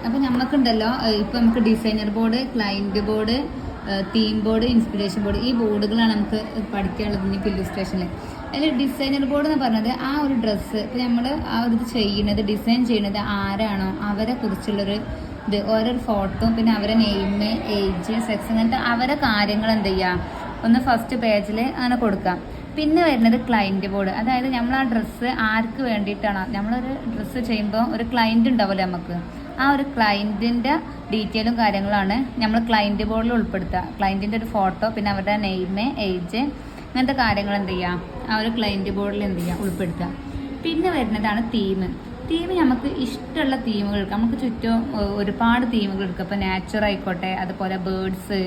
അപ്പോൾ നമുക്കുണ്ടല്ലോ ഇപ്പോൾ നമുക്ക് designer board, client board, theme board, inspiration board, ഈ ബോർഡുകളാണ് നമുക്ക് പഠിക്കാനുള്ളത് ഇനി ഇല്ലുസ്ട്രേഷനിൽ. അതിൽ ഡിസൈനർ ബോർഡ് എന്ന് പറഞ്ഞത് ആ ഒരു ഡ്രസ്സ് ഇപ്പോൾ നമ്മൾ ആ ഒരു ഇത് ചെയ്യുന്നത്, ഡിസൈൻ ചെയ്യുന്നത് ആരാണോ അവരെ കുറിച്ചുള്ളൊരു ഇത്, ഓരോരു ഫോട്ടോ, പിന്നെ അവരെ നെയിം, ഏജ്, സെക്സ്, അങ്ങനത്തെ അവരെ കാര്യങ്ങൾ എന്ത് ചെയ്യുക ഒന്ന് ഫസ്റ്റ് പേജിൽ അങ്ങനെ കൊടുക്കാം. പിന്നെ വരുന്നത് ക്ലയൻറ്റ് ബോർഡ്, അതായത് നമ്മൾ ആ ഡ്രസ്സ് ആർക്ക് വേണ്ടിയിട്ടാണ്, നമ്മളൊരു ഡ്രസ്സ് ചെയ്യുമ്പോൾ ഒരു ക്ലയൻറ്റ് ഉണ്ടാവുമല്ലോ നമുക്ക്, ആ ഒരു ക്ലയൻറ്റിൻ്റെ ഡീറ്റെയിലും കാര്യങ്ങളാണ് നമ്മൾ ക്ലയൻറ്റ് ബോർഡിൽ ഉൾപ്പെടുത്തുക. ക്ലയൻറ്റിൻ്റെ ഒരു ഫോട്ടോ, പിന്നെ അവരുടെ നെയിം, ഏജ്, അങ്ങനത്തെ കാര്യങ്ങൾ എന്ത് ചെയ്യുക ആ ഒരു ക്ലയൻറ്റ് ബോർഡിൽ എന്ത് ചെയ്യുക ഉൾപ്പെടുത്തുക. പിന്നെ വരുന്നതാണ് തീം. നമുക്ക് ഇഷ്ടമുള്ള തീമുകൾ എടുക്കാം. നമുക്ക് ചുറ്റും ഒരുപാട് തീമുകൾ എടുക്കാം. ഇപ്പോൾ നാച്ചർ ആയിക്കോട്ടെ, അതുപോലെ ബേർഡ്സ്,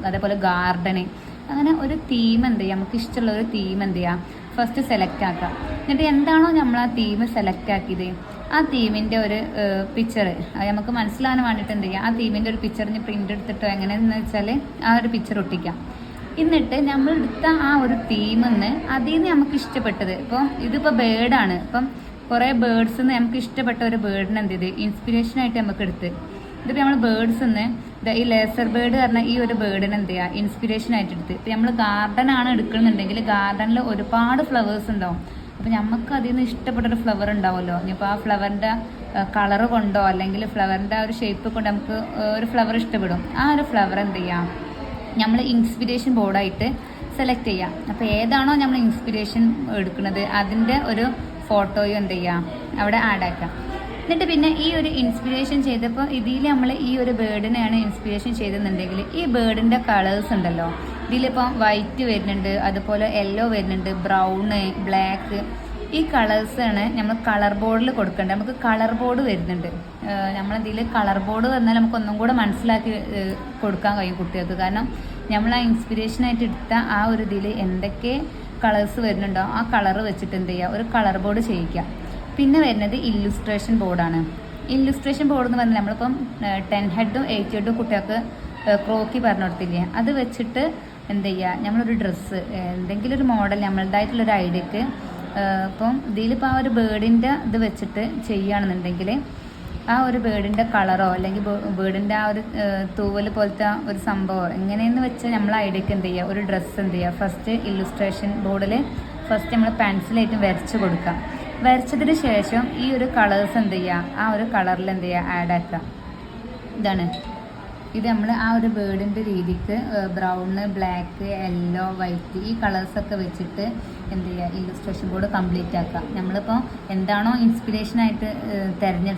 അതേപോലെ ഗാർഡന്, അങ്ങനെ ഒരു തീം എന്ത് ചെയ്യുക, നമുക്ക് ഇഷ്ടമുള്ള ഒരു തീം എന്ത് ചെയ്യുക ഫസ്റ്റ് സെലക്ട് ആക്കുക. എന്നിട്ട് എന്താണോ നമ്മൾ ആ തീം സെലക്ട് ആക്കിയത് ആ തീമിൻ്റെ ഒരു പിക്ചർ, അത് നമുക്ക് മനസ്സിലാകാൻ വേണ്ടിയിട്ട് എന്ത് ചെയ്യുക, ആ തീമിൻ്റെ ഒരു പിക്ചറിന് പ്രിൻ്റ് എടുത്തിട്ടോ എങ്ങനെയെന്ന് വെച്ചാൽ ആ ഒരു പിക്ചർ ഒട്ടിക്കാം. എന്നിട്ട് നമ്മൾ എടുത്ത ആ ഒരു തീമിന്ന് അതിൽ നിന്ന് നമുക്ക് ഇഷ്ടപ്പെട്ടത്, ഇപ്പം ഇതിപ്പോൾ ബേർഡാണ്, ഇപ്പം കുറേ ബേർഡ്സ് നിന്ന് നമുക്ക് ഇഷ്ടപ്പെട്ട ഒരു ബേർഡിന് എന്ത് ചെയ്ത് ഇൻസ്പിറേഷനായിട്ട് നമുക്ക് എടുത്ത്, ഇതിപ്പോൾ നമ്മൾ ബേർഡ്സ് നിന്ന് ഈ ലേസർ ബേർഡ് പറഞ്ഞാൽ ഈ ഒരു ബേർഡിന് എന്ത് ചെയ്യുക ഇൻസ്പിറേഷനായിട്ട് എടുത്ത്. ഇപ്പം നമ്മൾ ഗാർഡനാണ് എടുക്കുന്നുണ്ടെങ്കിൽ ഗാർഡനിൽ ഒരുപാട് ഫ്ലവേഴ്സ് ഉണ്ടാവും. അപ്പോൾ നമുക്ക് അതിൽ നിന്ന് ഇഷ്ടപ്പെട്ടൊരു ഫ്ലവർ ഉണ്ടാവുമല്ലോ. ഇനിയിപ്പോൾ ആ ഫ്ലവറിൻ്റെ കളറ് കൊണ്ടോ അല്ലെങ്കിൽ ഫ്ലവറിൻ്റെ ആ ഒരു ഷേപ്പ് കൊണ്ട് നമുക്ക് ഒരു ഫ്ലവർ ഇഷ്ടപ്പെടും. ആ ഒരു ഫ്ലവർ എന്ത് ചെയ്യാം നമ്മൾ ഇൻസ്പിറേഷൻ ബോർഡായിട്ട് സെലക്ട് ചെയ്യാം. അപ്പോൾ ഏതാണോ നമ്മൾ ഇൻസ്പിറേഷൻ എടുക്കുന്നത് അതിൻ്റെ ഒരു ഫോട്ടോയും എന്ത് ചെയ്യാം അവിടെ ആഡ് ആക്കാം. എന്നിട്ട് പിന്നെ ഈ ഒരു ഇൻസ്പിറേഷൻ ചെയ്തപ്പോൾ ഇതിൽ നമ്മൾ ഈ ഒരു ബേർഡിനെയാണ് ഇൻസ്പിറേഷൻ ചെയ്തെന്നുണ്ടെങ്കിൽ ഈ ബേർഡിൻ്റെ കളേഴ്സ് ഉണ്ടല്ലോ, ഇതിലിപ്പോൾ വൈറ്റ് വരുന്നുണ്ട്, അതുപോലെ യെല്ലോ വരുന്നുണ്ട്, ബ്രൗണ്, ബ്ലാക്ക്, ഈ കളേഴ്സാണ് നമ്മൾ കളർ ബോർഡിൽ കൊടുക്കേണ്ടത്. നമുക്ക് കളർ ബോർഡ് വരുന്നുണ്ട്. നമ്മളതിൽ കളർ ബോർഡ് വന്നാൽ നമുക്ക് ഒന്നും കൂടെ മനസ്സിലാക്കി കൊടുക്കാൻ കഴിയും കുട്ടികൾക്ക്. കാരണം നമ്മൾ ആ ഇൻസ്പിറേഷനായിട്ട് എടുത്ത ആ ഒരു ഇതിൽ എന്തൊക്കെ കളേഴ്സ് വരുന്നുണ്ടോ ആ കളർ വെച്ചിട്ട് എന്ത് ചെയ്യുക ഒരു കളർ ബോർഡ് ചെയ്യിക്കുക. പിന്നെ വരുന്നത് ഇല്ലുസ്ട്രേഷൻ ബോർഡാണ്. ഇല്ലുസ്ട്രേഷൻ ബോർഡ് എന്ന് പറഞ്ഞാൽ നമ്മളിപ്പം 10 ഹെഡും 8 ഹെഡും കുട്ടികൾക്ക് ക്രോക്കി പറഞ്ഞു കൊടുത്തില്ലേ, അത് വെച്ചിട്ട് എന്ത് ചെയ്യുക നമ്മളൊരു ഡ്രസ്സ് എന്തെങ്കിലും ഒരു മോഡൽ നമ്മളുടേതായിട്ടുള്ളൊരു ഐഡിയക്ക് ഇപ്പം ഇതിലിപ്പോൾ ആ ഒരു ബേർഡിൻ്റെ ഇത് വെച്ചിട്ട് ചെയ്യുകയാണെന്നുണ്ടെങ്കിൽ ആ ഒരു ബേർഡിൻ്റെ കളറോ അല്ലെങ്കിൽ ബേർഡിൻ്റെ ആ ഒരു തൂവൽ പോലത്തെ ഒരു സംഭവമോ എങ്ങനെയെന്ന് വെച്ചാൽ നമ്മൾ ഐഡിയക്ക് എന്ത് ചെയ്യുക ഒരു ഡ്രസ്സ് എന്ത് ചെയ്യുക ഫസ്റ്റ് ഇല്ലുസ്ട്രേഷൻ ബോർഡിൽ ഫസ്റ്റ് നമ്മൾ പെൻസിലായിട്ട് വരച്ച് കൊടുക്കുക. വരച്ചതിന് ശേഷം ഈ ഒരു കളേഴ്സ് എന്ത് ചെയ്യുക ആ ഒരു കളറിൽ എന്ത് ചെയ്യുക ആഡ് ആക്കുക. ഇതാണ് ഇത് നമ്മൾ ആ ഒരു ബേർഡിൻ്റെ രീതിക്ക് ബ്രൗണ്, ബ്ലാക്ക്, യെല്ലോ, വൈറ്റ് ഈ കളേഴ്സൊക്കെ വെച്ചിട്ട് എന്ത് ചെയ്യുക ഇല്ലുസ്ട്രേഷൻ ബോർഡ് കംപ്ലീറ്റ് ആക്കുക. നമ്മളിപ്പോൾ എന്താണോ ഇൻസ്പിറേഷനായിട്ട് തിരഞ്ഞെടുത്തത്